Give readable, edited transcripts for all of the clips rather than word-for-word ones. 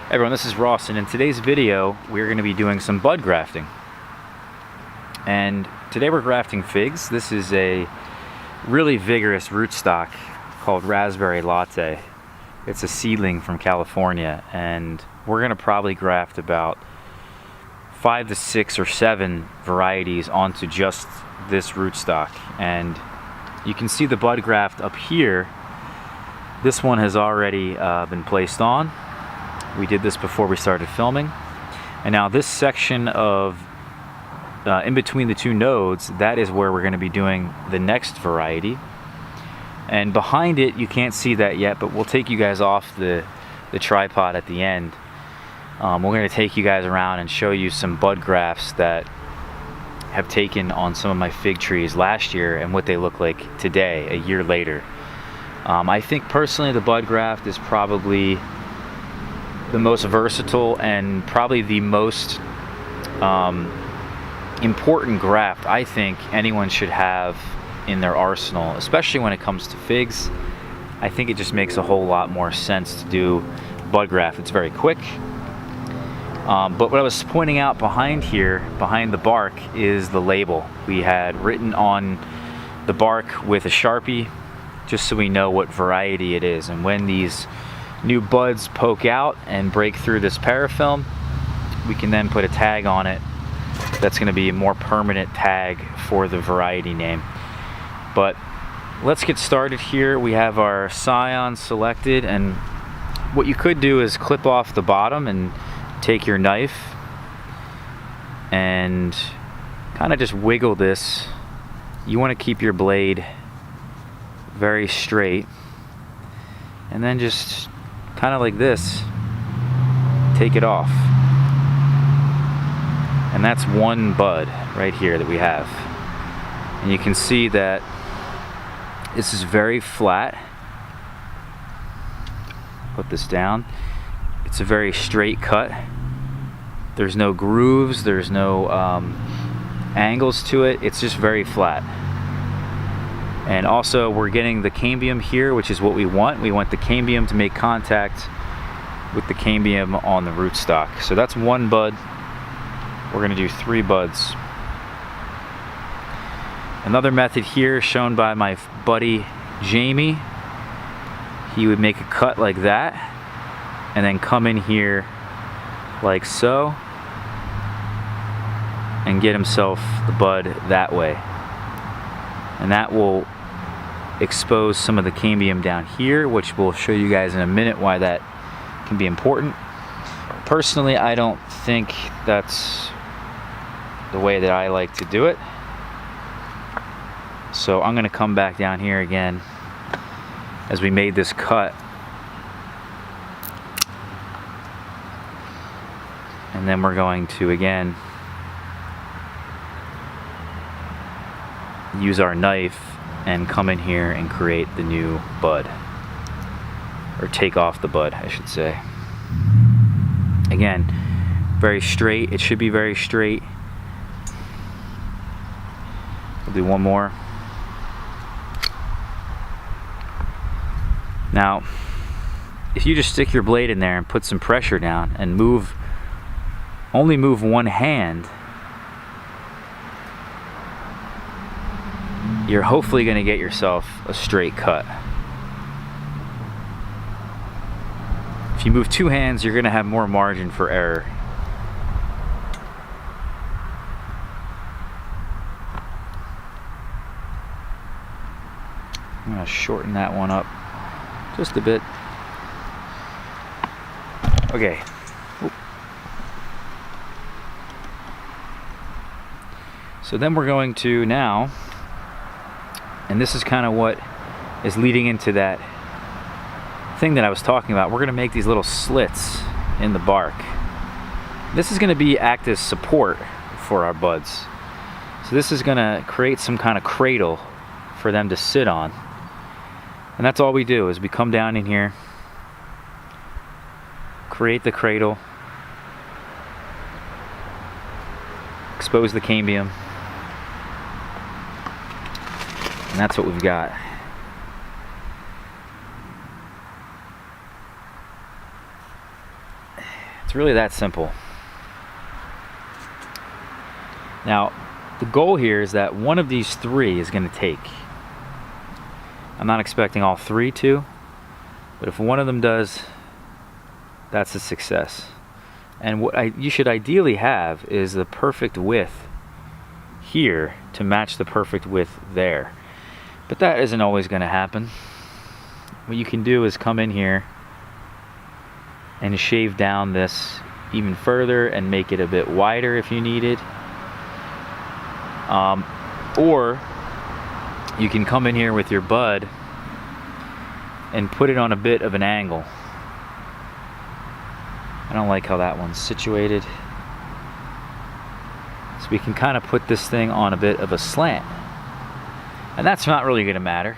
Hey everyone, this is Ross, and in today's video we're going to be doing some bud grafting. And today we're grafting figs. This is a really vigorous rootstock called Raspberry Latte. It's a seedling from California, and we're going to probably graft about 5 to 6 or 7 varieties onto just this rootstock. And you can see the bud graft up here. This one has already been placed on. We did this before we started filming. And now this section of in between the two nodes, that is where we're going to be doing the next variety. And behind it, you can't see that yet, but we'll take you guys off the tripod at the end. We're going to take you guys around and show you some bud grafts that have taken on some of my fig trees last year and what they look like today, a year later. I think personally the bud graft is probably the most versatile and probably the most important graft I think anyone should have in their arsenal, especially when it comes to figs. I think it just makes a whole lot more sense to do bud graft. It's very quick. But what I was pointing out behind here, behind the bark, is the label. We had written on the bark with a Sharpie, just so we know what variety it is. And when these new buds poke out and break through this parafilm, we can then put a tag on it that's going to be a more permanent tag for the variety name. But let's get started here. We have our scion selected, and what you could do is clip off the bottom and take your knife and kind of just wiggle this. You want to keep your blade very straight, and then just kind of like this, take it off. And that's one bud right here that we have. And you can see that this is very flat. Put this down. It's a very straight cut. There's no grooves, there's no angles to it. It's just very flat. And also we're getting the cambium here, which is what we want. We want the cambium to make contact with the cambium on the rootstock. So that's one bud. We're going to do 3 buds. Another method here shown by my buddy Jamie. He would make a cut like that and then come in here like so and get himself the bud that way. And that will expose some of the cambium down here, which we'll show you guys in a minute why that can be important. Personally, I don't think that's the way that I like to do it. So I'm going to come back down here again as we made this cut. And then we're going to again use our knife and come in here and create the new bud, or take off the bud, I should say. Again, very straight. It should be very straight. We'll do one more. Now, if you just stick your blade in there and put some pressure down and only move one hand, you're hopefully going to get yourself a straight cut. If you move 2 hands, you're going to have more margin for error. I'm going to shorten that one up just a bit. Okay. Oop. So then we're going to now, and this is kind of what is leading into that thing that I was talking about. We're going to make these little slits in the bark. This is going to act as support for our buds. So this is going to create some kind of cradle for them to sit on. And that's all we do, is we come down in here, create the cradle, expose the cambium, and that's what we've got. It's really that simple. Now, the goal here is that one of these three is going to take. I'm not expecting all three to, but if one of them does, that's a success. And what you should ideally have is the perfect width here to match the perfect width there. But that isn't always going to happen. What you can do is come in here and shave down this even further and make it a bit wider if you need it. Or you can come in here with your bud and put it on a bit of an angle. I don't like how that one's situated. So we can kind of put this thing on a bit of a slant. And that's not really going to matter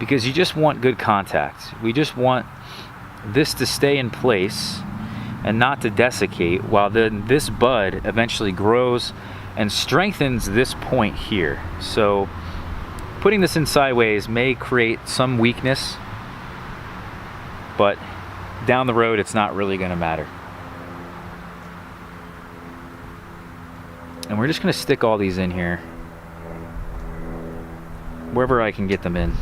because you just want good contact. We just want this to stay in place and not to desiccate, while then this bud eventually grows and strengthens this point here. So putting this in sideways may create some weakness, but down the road it's not really going to matter. And we're just going to stick all these in here wherever I can get them in.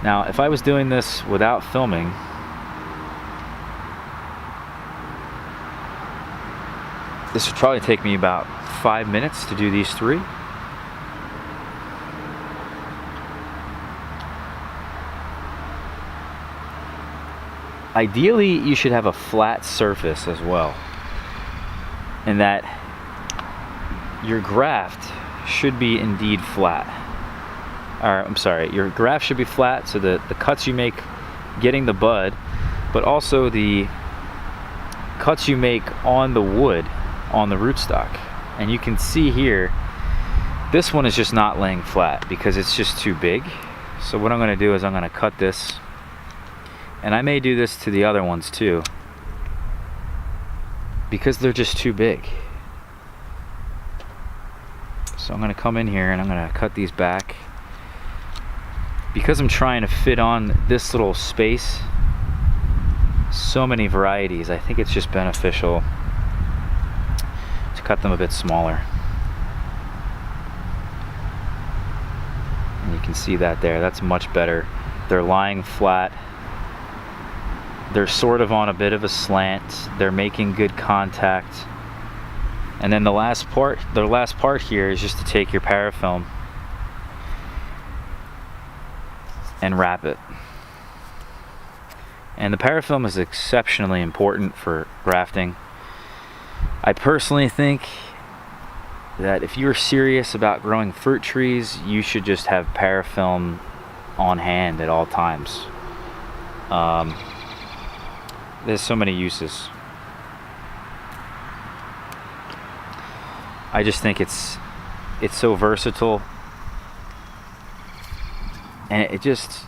Now, if I was doing this without filming, this would probably take me about 5 minutes to do these three. Ideally, you should have a flat surface as well, and that your graft should be indeed flat. Or, I'm sorry, your graft should be flat so that the cuts you make getting the bud, but also the cuts you make on the wood, on the rootstock. And you can see here, this one is just not laying flat because it's just too big. So what I'm going to do is I'm going to cut this, and I may do this to the other ones too, because they're just too big. So I'm going to come in here and I'm going to cut these back. Because I'm trying to fit on this little space, so many varieties, I think it's just beneficial to cut them a bit smaller. And you can see that there, that's much better. They're lying flat. They're sort of on a bit of a slant. They're making good contact. And then the last part here is just to take your parafilm and wrap it. And the parafilm is exceptionally important for grafting. I personally think that if you're serious about growing fruit trees, you should just have parafilm on hand at all times. There's so many uses. I just think it's so versatile, and it just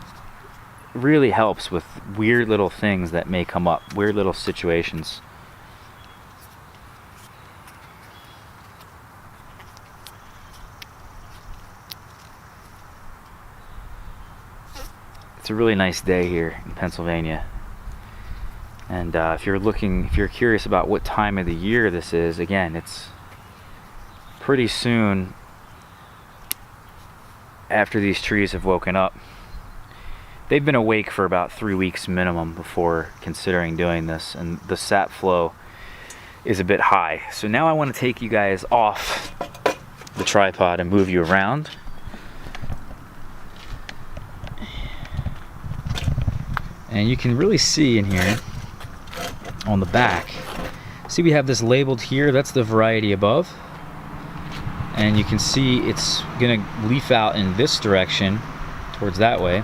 really helps with weird little things that may come up, weird little situations. It's a really nice day here in Pennsylvania. And if you're curious about what time of the year this is, again, it's pretty soon after these trees have woken up. They've been awake for about 3 weeks minimum before considering doing this, and the sap flow is a bit high. So now I want to take you guys off the tripod and move you around. And you can really see in here on the back, see we have this labeled here, that's the variety above. And you can see it's gonna leaf out in this direction towards that way,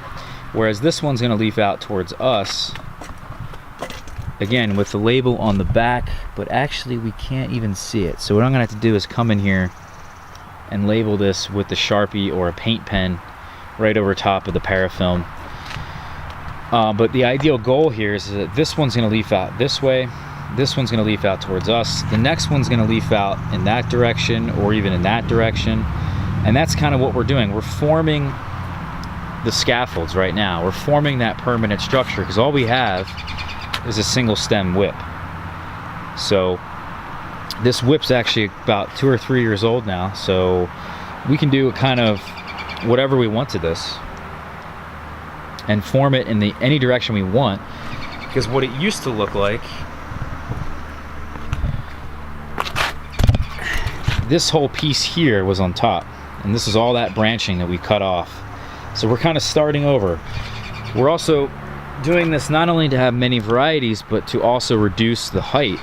whereas this one's gonna leaf out towards us, again with the label on the back, but actually we can't even see it. So what I'm gonna have to do is come in here and label this with the Sharpie or a paint pen right over top of the parafilm. But the ideal goal here is that this one's gonna leaf out this way, this one's gonna leaf out towards us, the next one's gonna leaf out in that direction or even in that direction. And that's kind of what we're doing. We're forming the scaffolds right now. We're forming that permanent structure because all we have is a single stem whip. So this whip's actually about 2 or 3 years old now, so we can do kind of whatever we want to this and form it in any direction we want, because what it used to look like, this whole piece here was on top, and this is all that branching that we cut off. So we're kind of starting over. We're also doing this not only to have many varieties, but to also reduce the height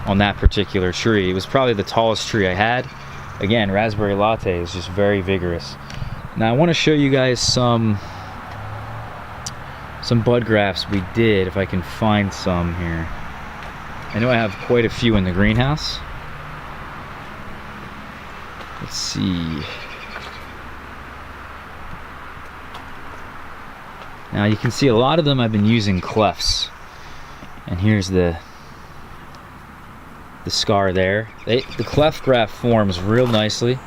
on that particular tree. It was probably the tallest tree I had. Again, raspberry latte is just very vigorous. Now I want to show you guys some bud grafts we did, if I can find some here. I know I have quite a few in the greenhouse. Let's see. Now you can see a lot of them I've been using clefts. And here's the scar there. The cleft graft forms real nicely,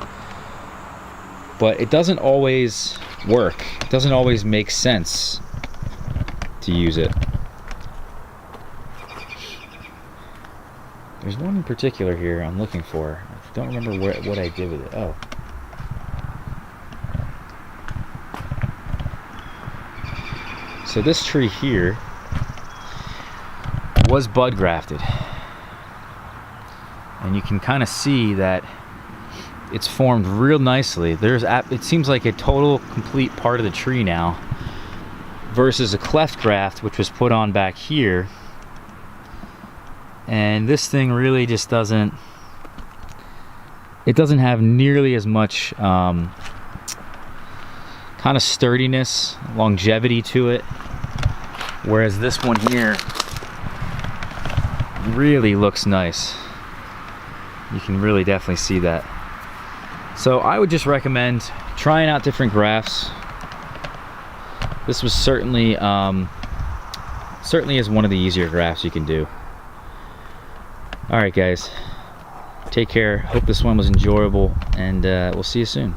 but it doesn't always work. It doesn't always make sense to use it. There's one in particular here I'm looking for. I don't remember what I did with it. Oh. So this tree here was bud grafted. And you can kind of see that it's formed real nicely. It seems like a total complete part of the tree now, versus a cleft graft which was put on back here. And this thing really just doesn't have nearly as much kind of sturdiness, longevity to it, whereas this one here really looks nice. You can really definitely see that. So I would just recommend trying out different grafts. This was certainly is one of the easier grafts you can do. Alright guys, take care. Hope this one was enjoyable, and we'll see you soon.